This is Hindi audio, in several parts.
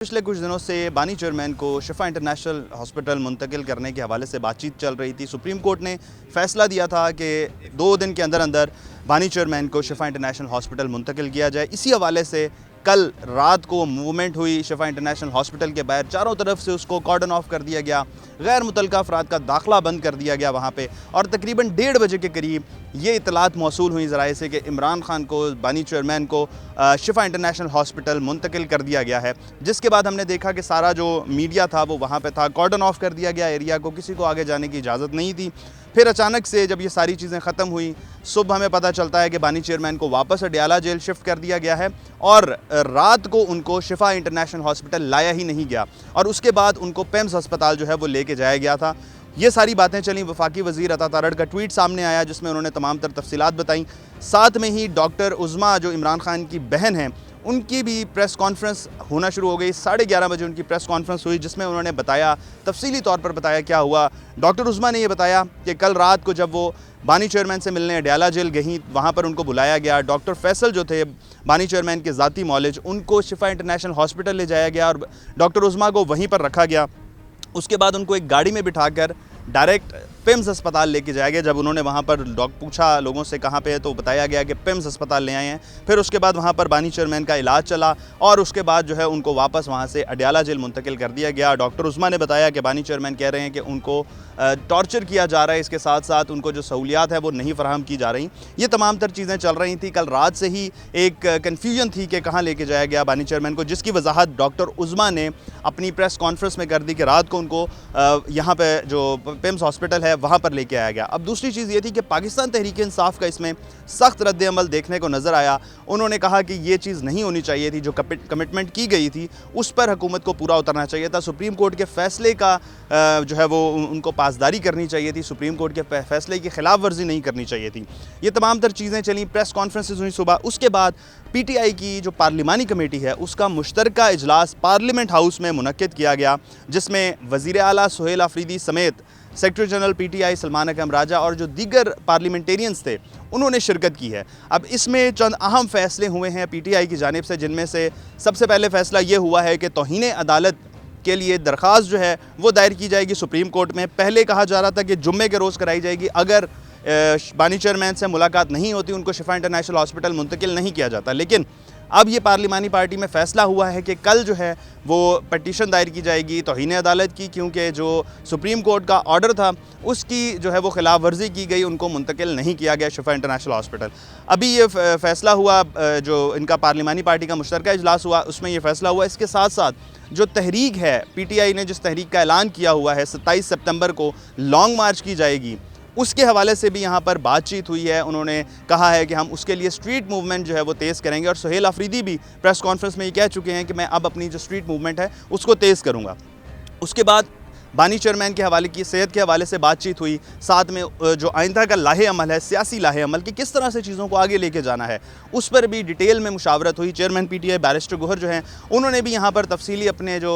पिछले कुछ दिनों से बानी चेयरमैन को शिफा इंटरनेशनल हॉस्पिटल मुंतकिल करने के हवाले से बातचीत चल रही थी। सुप्रीम कोर्ट ने फैसला दिया था कि 2 दिन के अंदर अंदर बानी चेयरमैन को शिफा इंटरनेशनल हॉस्पिटल मुंतकिल किया जाए। इसी हवाले से कल रात को मूवमेंट हुई शिफा इंटरनेशनल हॉस्पिटल के बाहर, चारों तरफ से उसको कॉर्डन ऑफ कर दिया गया, गैर मुतल्लका अफराद का दाखिला बंद कर दिया गया वहाँ पे। और तकरीबन 1:30 बजे के करीब ये इतलात मौसूल हुई ज़राए से कि इमरान खान को, बानी चेयरमैन को शिफा इंटरनेशनल हॉस्पिटल मुंतकिल कर दिया गया है। जिसके बाद हमने देखा कि सारा जो मीडिया था वो वहाँ पे था, कॉर्डन ऑफ कर दिया गया एरिया को, किसी को आगे जाने की इजाज़त नहीं थी। फिर अचानक से जब ये सारी चीज़ें ख़त्म हुई, सुबह हमें पता चलता है कि बानी चेयरमैन को वापस अडयाला जेल शिफ्ट कर दिया गया है और रात को उनको शिफा इंटरनेशनल हॉस्पिटल लाया ही नहीं गया और उसके बाद उनको पेम्स अस्पताल जो है वो लेके जाया गया था। ये सारी बातें चली। वफाकी वज़ीर अता तारड़ का ट्वीट सामने आया जिसमें उन्होंने तमाम तर तफसीलात बताई। साथ में ही डॉक्टर उज़मा जो इमरान खान की बहन हैं, उनकी भी प्रेस कॉन्फ्रेंस होना शुरू हो गई। 11:30 बजे उनकी प्रेस कॉन्फ्रेंस हुई जिसमें उन्होंने बताया, तफसीली तौर पर बताया क्या हुआ। डॉक्टर उज़मा ने ये बताया कि कल रात को जब वो बानी चेयरमैन से मिलने अडयाला जेल गई, वहाँ पर उनको बुलाया गया। डॉक्टर फैसल जो थे बानी चेयरमैन के ज़ाती मौलिज, उनको शिफा इंटरनेशनल हॉस्पिटल ले जाया गया और डॉक्टर उज़मा को वहीं पर रखा गया। उसके बाद उनको एक गाड़ी में बिठाकर डायरेक्ट पिम्स अस्पताल लेके जाया गया। जब उन्होंने वहाँ पर पूछा लोगों से कहाँ पे है, तो बताया गया कि पिम्स अस्पताल ले आए हैं। फिर उसके बाद वहाँ पर बानी चेयरमैन का इलाज चला और उसके बाद जो है उनको वापस वहाँ से अडयाला जेल मुंतकिल कर दिया गया। डॉक्टर उज़मा ने बताया कि बानी चेयरमैन कह रहे हैं कि उनको टॉर्चर किया जा रहा है, इसके साथ साथ उनको जो सहूलियात है वो नहीं फराहम की जा रही। ये तमाम तर चीज़ें चल रही थी। कल रात से ही एक कन्फ्यूजन थी कि कहाँ लेके जाया गया बानी चेयरमैन को, जिसकी वजाहत डॉक्टर उज़मा ने अपनी प्रेस कॉन्फ्रेंस में कर दी कि रात को उनको यहाँ पर जो पिम्स हॉस्पिटल है वहाँ पर लेके आया गया। अब दूसरी चीज़ ये थी कि पाकिस्तान तहरीक इंसाफ का इसमें सख्त रद्द अमल देखने को नज़र आया। उन्होंने कहा कि ये चीज़ नहीं होनी चाहिए थी, जो कमिटमेंट की गई थी उस पर हुकूमत को पूरा उतरना चाहिए था। सुप्रीम कोर्ट के फ़ैसले का जो है वो उनको पासदारी करनी चाहिए थी, सुप्रीम कोर्ट के फ़ैसले की खिलाफ वर्जी नहीं करनी चाहिए थी। ये तमाम तर चीज़ें चली। प्रेस कॉन्फ्रेंसेस हुई सुबह। उसके बाद PTI की जो पार्लिमानी कमेटी है उसका मुश्तरका इजलास पार्लियामेंट हाउस में मुनक्किद किया गया, जिसमें वज़ीर आला सुहेल आफरीदी समेत सेक्रेटरी जनरल PTI सलमान अकरम राजा और जो दीगर पार्लियामेंटेरियंस थे उन्होंने शिरकत की है। अब इसमें चंद अहम फ़ैसले हुए हैं PTI की जानिब से, जिनमें से सबसे पहले फ़ैसला ये हुआ है कि तौहीन अदालत के लिए दरख्वास्त जो है वो दायर की जाएगी सुप्रीम कोर्ट में। पहले कहा जा रहा था कि जुम्मे के रोज़ कराई जाएगी। अगर बानी चेयरमैन से मुलाकात नहीं होती, उनको शिफा इंटरनेशनल हॉस्पिटल मुंतकिल नहीं किया जाता। लेकिन अब ये पार्लिमानी पार्टी में फ़ैसला हुआ है कि कल जो है वो पटिशन दायर की जाएगी तौहीन अदालत की, क्योंकि जो सुप्रीम कोर्ट का ऑर्डर था उसकी जो है वो खिलाफ वर्जी की गई, उनको मुंतकिल नहीं किया गया शिफा इंटरनेशनल हॉस्पिटल। अभी ये फ़ैसला हुआ, जो इनका पार्लिमानी पार्टी का मुश्तरका इजलास हुआ उसमें ये फ़ैसला हुआ। इसके साथ साथ जो तहरीक है, PTI ने जिस तहरीक का ऐलान किया हुआ है 27 सितंबर को लॉन्ग मार्च की जाएगी, उसके हवाले से भी यहाँ पर बातचीत हुई है। उन्होंने कहा है कि हम उसके लिए स्ट्रीट मूवमेंट जो है वो तेज़ करेंगे और सुहेल आफरीदी भी प्रेस कॉन्फ्रेंस में ये कह चुके हैं कि मैं अब अपनी जो स्ट्रीट मूवमेंट है उसको तेज़ करूँगा। उसके बाद बानी चेयरमैन के हवाले की सेहत के हवाले से बातचीत हुई। साथ में जो आइंदा का लाहे अमल है, सियासी लाहे अमल की किस तरह से चीज़ों को आगे लेके जाना है, उस पर भी डिटेल में मुशावरत हुई। चेयरमैन PTI बैरिस्टर गोहर जो हैं उन्होंने भी यहाँ पर तफसीली अपने जो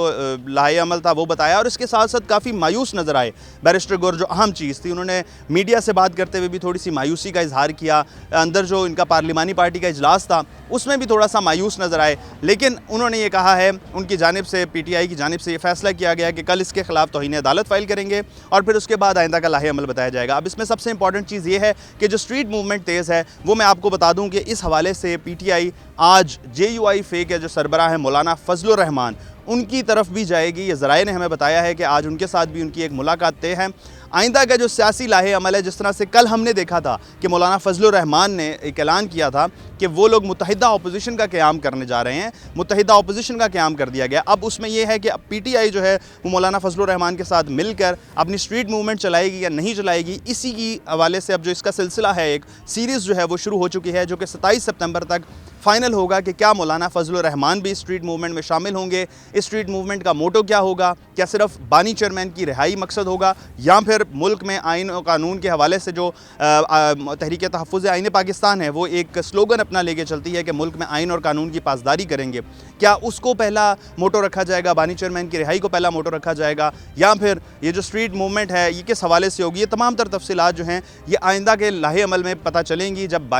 लाहे अमल था वो बताया और इसके साथ साथ काफ़ी मायूस नज़र आए बैरिस्टर गोहर। जो अहम चीज़ थी, उन्होंने मीडिया से बात करते हुए भी थोड़ी सी मायूसी का इजहार किया। अंदर जो इनका पार्लिमानी पार्टी का इजलास था उसमें भी थोड़ा सा मायूस नज़र आए। लेकिन उन्होंने ये कहा है, उनकी जानिब से, PTI की जानिब से ये फ़ैसला किया गया कि कल इसके खिलाफ तौहीन अदालत फाइल करेंगे और फिर उसके बाद आइंदा का लाहे अमल बताया जाएगा। अब इसमें सबसे इंपॉर्टेंट चीज़ ये है कि जो स्ट्रीट मूवमेंट तेज़ है वो मैं आपको बता दूं कि इस हवाले से PTI आज JUI FE के जो सरबराह हैं मौलाना फजलुर रहमान, उनकी तरफ भी जाएगी। ये ज़राए ने हमें बताया है कि आज उनके साथ भी उनकी एक मुलाकात तय है। आइंदा का जो सियासी लाहे अमल है, जिस तरह से कल हमने देखा था कि मौलाना फजलुर रहमान ने एक ऐलान किया था कि वो लोग मुत्तहिदा अपोजिशन का क़याम करने जा रहे हैं, मुत्तहिदा अपोजिशन का क़याम कर दिया गया। अब उसमें यह है कि अब PTI जो है वो मौलाना फजलुर रहमान के साथ मिलकर अपनी स्ट्रीट मूवमेंट चलाएगी या नहीं चलाएगी, इसी की हवाले से अब जो इसका सिलसिला है, एक सीरीज़ जो है वो शुरू हो चुकी है, जो कि 27 सितंबर तक फ़ाइनल होगा कि क्या मौलाना फजलुर रहमान भी स्ट्रीट मूवमेंट में शामिल होंगे, इस स्ट्रीट मूवमेंट का मोटो क्या होगा, क्या सिर्फ बानी चेयरमैन की रिहाई मकसद होगा या फिर अगर मुल्क में आइन और कानून के हवाले से जो तहरीक तहफ़्फ़ुज़ आइन पाकिस्तान है वो एक स्लोगन अपना लेके चलती है कि मुल्क में आइन और कानून की पासदारी करेंगे, क्या उसको पहला मोटो रखा जाएगा, बानी चेयरमैन की रिहाई को पहला मोटो रखा जाएगा, या फिर ये जो स्ट्रीट मूवमेंट है ये किस हवाले से होगी? ये तमाम तर तफसीलात जो हैं ये आइंदा के लाहे अमल में पता चलेंगी जब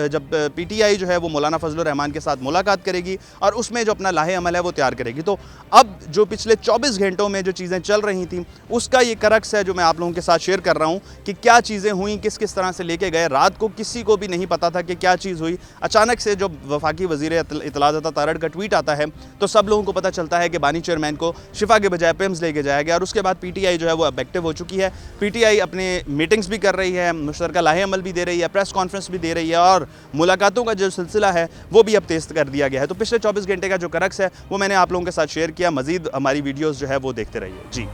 जब PTI जो है वो मौलाना फजलुर रहमान के साथ मुलाकात करेगी और उसमें जो अपना लाहे अमल है वो तैयार करेगी। तो अब जो पिछले 24 घंटों में जो चीज़ें चल रही थी उसका ये करक्स है जो मैं आप लोगों के साथ शेयर कर रहा हूँ कि क्या चीज़ें हुई, किस किस तरह से लेके गए। रात को किसी को भी नहीं पता था कि क्या चीज़ हुई। अचानक से जब वफाकी वज़ीर इत्तलात अता तारड़ का ट्वीट आता है तो सब लोगों को पता चलता है कि बानी चेयरमैन को शिफा के बजाय पिम्स लेके जाया गया और उसके बाद PTI जो है वो अब एक्टिव हो चुकी है। PTI अपने मीटिंग्स भी कर रही है, मुश्तरका लाहे अमल भी दे रही है, प्रेस कॉन्फ्रेंस भी दे रही है और मुलाकातों का जो सिलसिला है वो भी अब तेज़ कर दिया गया है। तो पिछले 24 घंटे का जो करक्स है वो मैंने आप लोगों के साथ शेयर किया। मज़ीद हमारी वीडियोज़ जो है वो देखते रहिए जी।